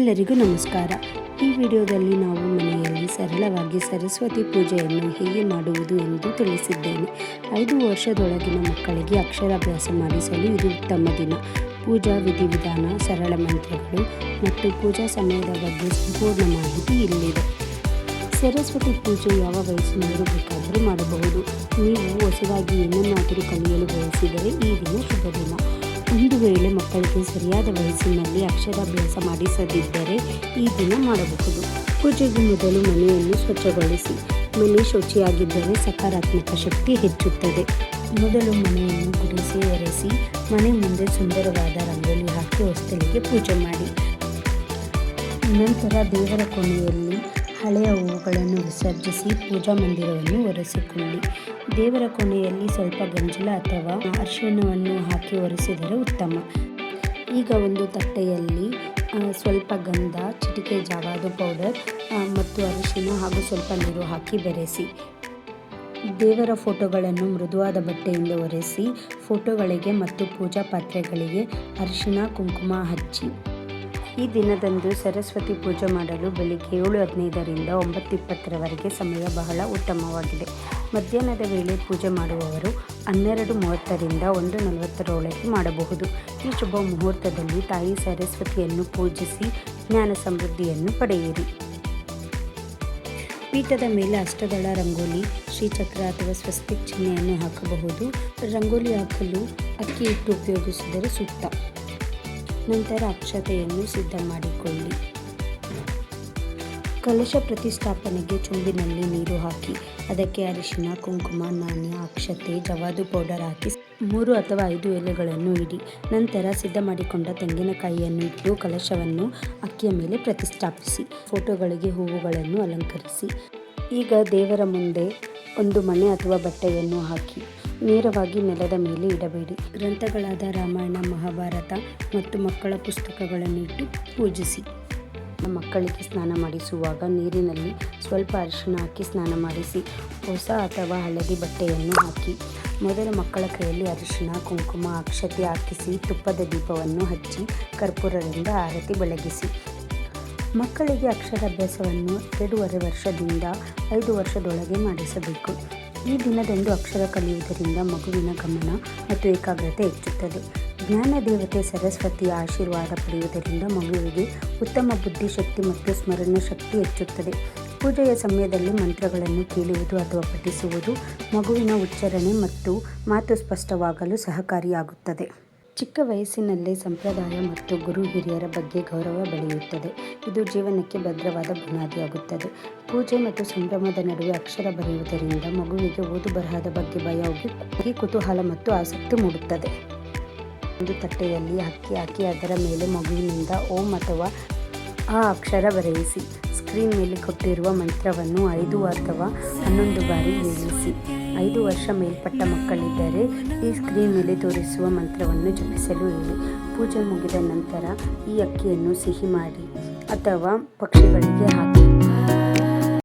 ಎಲ್ಲರಿಗೂ ನಮಸ್ಕಾರ. ಈ ವಿಡಿಯೋದಲ್ಲಿ ನಾವು ಮನೆಯಲ್ಲಿ ಸರಳವಾಗಿ ಸರಸ್ವತಿ ಪೂಜೆಯನ್ನು ಹೇಗೆ ಮಾಡುವುದು ಎಂದು ತಿಳಿಸಿದ್ದೇನೆ. 5 ವರ್ಷದೊಳಗಿನ ಮಕ್ಕಳಿಗೆ ಅಕ್ಷರಾಭ್ಯಾಸ ಮಾಡಿಸಲು ಇದು ಉತ್ತಮ ದಿನ. ಪೂಜಾ ವಿಧಿವಿಧಾನ, ಸರಳ ಮಂತ್ರಗಳು ಮತ್ತು ಪೂಜಾ ಸಮಯದ ಬಗ್ಗೆ ಸಂಪೂರ್ಣ ಮಾಹಿತಿ ಇಲ್ಲಿದೆ. ಸರಸ್ವತಿ ಪೂಜೆ ಯಾವ ವಯಸ್ಸಿನವರು ಬೇಕಾದರೂ ಮಾಡಬಹುದು. ನೀವು ಹೊಸದಾಗಿ ಏನನ್ನಾದರೂ ಕಲಿಯಲು ಬಯಸಿದರೆ ಈ ದಿನ ಶುಭ ದಿನ. ಒಂದು ವೇಳೆ ಮಕ್ಕಳಿಗೆ ಸರಿಯಾದ ವಯಸ್ಸಿನಲ್ಲಿ ಅಕ್ಷರಾಭ್ಯಾಸ ಮಾಡಿಸದಿದ್ದರೆ ಈ ದಿನ ಮಾಡಬಹುದು. ಪೂಜೆಗೆ ಮೊದಲು ಮನೆಯನ್ನು ಸ್ವಚ್ಛಗೊಳಿಸಿ. ಮನೆ ಶುಚಿಯಾಗಿದ್ದರೆ ಸಕಾರಾತ್ಮಕ ಶಕ್ತಿ ಹೆಚ್ಚುತ್ತದೆ. ಮೊದಲು ಮನೆಯನ್ನು ಗುಡಿಸಿ ಒರೆಸಿ ಮನೆ ಮುಂದೆ ಸುಂದರವಾದ ರಂಗೋಲಿ ಹಾಕಿ ಹೊಸ್ತಲಿಗೆ ಪೂಜೆ ಮಾಡಿ. ನಂತರ ದೇವರ ಕೋಣೆಯಲ್ಲಿ ಹಳೆಯ ಹೂವುಗಳನ್ನು ವಿಸರ್ಜಿಸಿ ಪೂಜಾ ಮಂದಿರವನ್ನು ಒರೆಸಿಕೊಳ್ಳಿ. ದೇವರ ಕೋಣೆಯಲ್ಲಿ ಸ್ವಲ್ಪ ಗಂಜಲ ಅಥವಾ ಅರಿಶಿಣವನ್ನು ಹಾಕಿ ಒರೆಸಿದರೆ ಉತ್ತಮ. ಈಗ ಒಂದು ತಟ್ಟೆಯಲ್ಲಿ ಸ್ವಲ್ಪ ಗಂಧ, ಚಿಟಿಕೆ ಜಾವಾದು ಪೌಡರ್ ಮತ್ತು ಅರಿಶಿಣ ಹಾಗೂ ಸ್ವಲ್ಪ ನೀರು ಹಾಕಿ ಬೆರೆಸಿ. ದೇವರ ಫೋಟೋಗಳನ್ನು ಮೃದುವಾದ ಬಟ್ಟೆಯಿಂದ ಒರೆಸಿ ಫೋಟೋಗಳಿಗೆ ಮತ್ತು ಪೂಜಾ ಪಾತ್ರೆಗಳಿಗೆ ಅರಿಶಿಣ ಕುಂಕುಮ ಹಚ್ಚಿ. ಈ ದಿನದಂದು ಸರಸ್ವತಿ ಪೂಜೆ ಮಾಡಲು ಬೆಳಿಗ್ಗೆ 7:15ರಿಂದ 9:20ರವರೆಗೆ ಸಮಯ ಬಹಳ ಉತ್ತಮವಾಗಿದೆ. ಮಧ್ಯಾಹ್ನದ ವೇಳೆ ಪೂಜೆ ಮಾಡುವವರು 12:30ರಿಂದ 1:40ರೊಳಗೆ ಮಾಡಬಹುದು. ಈ ಶುಭ ಮುಹೂರ್ತದಲ್ಲಿ ತಾಯಿ ಸರಸ್ವತಿಯನ್ನು ಪೂಜಿಸಿ ಜ್ಞಾನ ಸಮೃದ್ಧಿಯನ್ನು ಪಡೆಯಿರಿ. ಪೀಠದ ಮೇಲೆ ಅಷ್ಟದಳ ರಂಗೋಲಿ, ಶ್ರೀಚಕ್ರ ಅಥವಾ ಸ್ವಸ್ತಿಕ್ ಚಿಹ್ನೆಯನ್ನು ಹಾಕಬಹುದು. ರಂಗೋಲಿ ಹಾಕಲು ಅಕ್ಕಿ ಹಿಟ್ಟು ಉಪಯೋಗಿಸಿದರೆ ಸೂಕ್ತ. ನಂತರ ಅಕ್ಷತೆಯನ್ನು ಸಿದ್ಧ ಮಾಡಿಕೊಳ್ಳಿ. ಕಲಶ ಪ್ರತಿಷ್ಠಾಪನೆಗೆ ಚೊಂಬಿನಲ್ಲಿ ನೀರು ಹಾಕಿ ಅದಕ್ಕೆ ಅರಿಶಿಣ, ಕುಂಕುಮ, ನಾಣ್ಯ, ಅಕ್ಷತೆ, ಜವಾದು ಪೌಡರ್ ಹಾಕಿ 3 ಅಥವಾ 5 ಎಲೆಗಳನ್ನು ಇಡಿ. ನಂತರ ಸಿದ್ಧ ಮಾಡಿಕೊಂಡ ತೆಂಗಿನಕಾಯಿಯನ್ನು ಇಟ್ಟು ಕಲಶವನ್ನು ಅಕ್ಕಿಯ ಮೇಲೆ ಪ್ರತಿಷ್ಠಾಪಿಸಿ. ಫೋಟೋಗಳಿಗೆ ಹೂವುಗಳನ್ನು ಅಲಂಕರಿಸಿ. ಈಗ ದೇವರ ಮುಂದೆ ಒಂದು ಮಣೆ ಅಥವಾ ಬಟ್ಟೆಯನ್ನು ಹಾಕಿ ನೇರವಾಗಿ ನೆಲದ ಮೇಲೆ ಇಡಬೇಡಿ. ಗ್ರಂಥಗಳಾದ ರಾಮಾಯಣ, ಮಹಾಭಾರತ ಮತ್ತು ಮಕ್ಕಳ ಪುಸ್ತಕಗಳನ್ನು ಇಟ್ಟು ಪೂಜಿಸಿ. ಮಕ್ಕಳಿಗೆ ಸ್ನಾನ ಮಾಡಿಸುವಾಗ ನೀರಿನಲ್ಲಿ ಸ್ವಲ್ಪ ಅರಿಶಿಣ ಹಾಕಿ ಸ್ನಾನ ಮಾಡಿಸಿ. ಹೊಸ ಅಥವಾ ಹಳದಿ ಬಟ್ಟೆಯನ್ನು ಹಾಕಿ ಮೊದಲು ಮಕ್ಕಳ ಕೈಯಲ್ಲಿ ಅರಿಶಿಣ, ಕುಂಕುಮ, ಅಕ್ಷತೆ ಹಾಕಿಸಿ ತುಪ್ಪದ ದೀಪವನ್ನು ಹಚ್ಚಿ ಕರ್ಪೂರದಿಂದ ಆರತಿ ಬೆಳಗಿಸಿ. ಮಕ್ಕಳಿಗೆ ಅಕ್ಷರಾಭ್ಯಾಸವನ್ನು 2.5 ವರ್ಷದಿಂದ 5 ವರ್ಷದೊಳಗೆ ಮಾಡಿಸಬೇಕು. ಈ ದಿನದಂದು ಅಕ್ಷರ ಕಲಿಯುವುದರಿಂದ ಮಗುವಿನ ಗಮನ ಮತ್ತು ಏಕಾಗ್ರತೆ ಹೆಚ್ಚುತ್ತದೆ. ಜ್ಞಾನ ದೇವತೆ ಸರಸ್ವತಿಯ ಆಶೀರ್ವಾದ ಪಡೆಯುವುದರಿಂದ ಮಗುವಿಗೆ ಉತ್ತಮ ಬುದ್ಧಿಶಕ್ತಿ ಮತ್ತು ಸ್ಮರಣ ಶಕ್ತಿ ಹೆಚ್ಚುತ್ತದೆ. ಪೂಜೆಯ ಸಮಯದಲ್ಲಿ ಮಂತ್ರಗಳನ್ನು ಕೇಳುವುದು ಅಥವಾ ಪಠಿಸುವುದು ಮಗುವಿನ ಉಚ್ಚಾರಣೆ ಮತ್ತು ಮಾತು ಸ್ಪಷ್ಟವಾಗಲು ಸಹಕಾರಿಯಾಗುತ್ತದೆ. ಚಿಕ್ಕ ವಯಸ್ಸಿನಲ್ಲೇ ಸಂಪ್ರದಾಯ ಮತ್ತು ಗುರು ಹಿರಿಯರ ಬಗ್ಗೆ ಗೌರವ ಬೆಳೆಯುತ್ತದೆ. ಇದು ಜೀವನಕ್ಕೆ ಭದ್ರವಾದ ಬುನಾದಿಯಾಗುತ್ತದೆ. ಪೂಜೆ ಮತ್ತು ಸಂಭ್ರಮದ ನಡುವೆ ಅಕ್ಷರ ಬರೆಯುವುದರಿಂದ ಮಗುವಿಗೆ ಓದು ಬರಹದ ಬಗ್ಗೆ ಭಯ ಹೋಗಿ ಕುತೂಹಲ ಮತ್ತು ಆಸಕ್ತಿ ಮೂಡುತ್ತದೆ. ಒಂದು ತಟ್ಟೆಯಲ್ಲಿ ಅಕ್ಕಿ ಹಾಕಿ ಅದರ ಮೇಲೆ ಮಗುವಿನಿಂದ ಓಂ ಅಥವಾ ಆ ಅಕ್ಷರ ಬರೆಯಿಸಿ. ಸ್ಕ್ರೀನ್ ಮೇಲೆ ಕೊಟ್ಟಿರುವ ಮಂತ್ರವನ್ನು 5 ಅಥವಾ 11 ಬಾರಿ ಹೇಳಿಸಿ. 5 ವರ್ಷ ಮೇಲ್ಪಟ್ಟ ಮಕ್ಕಳಿದ್ದರೆ ಈ ಸ್ಕ್ರೀನ್ ಮೇಲೆ ತೋರಿಸುವ ಮಂತ್ರವನ್ನು ಜಪಿಸಲು ಹೇಳಿ. ಪೂಜೆ ಮುಗಿದ ನಂತರ ಈ ಅಕ್ಕಿಯನ್ನು ಸಿಹಿ ಮಾಡಿ ಅಥವಾ ಪಕ್ಷಿಗಳಿಗೆ ಹಾಕಿ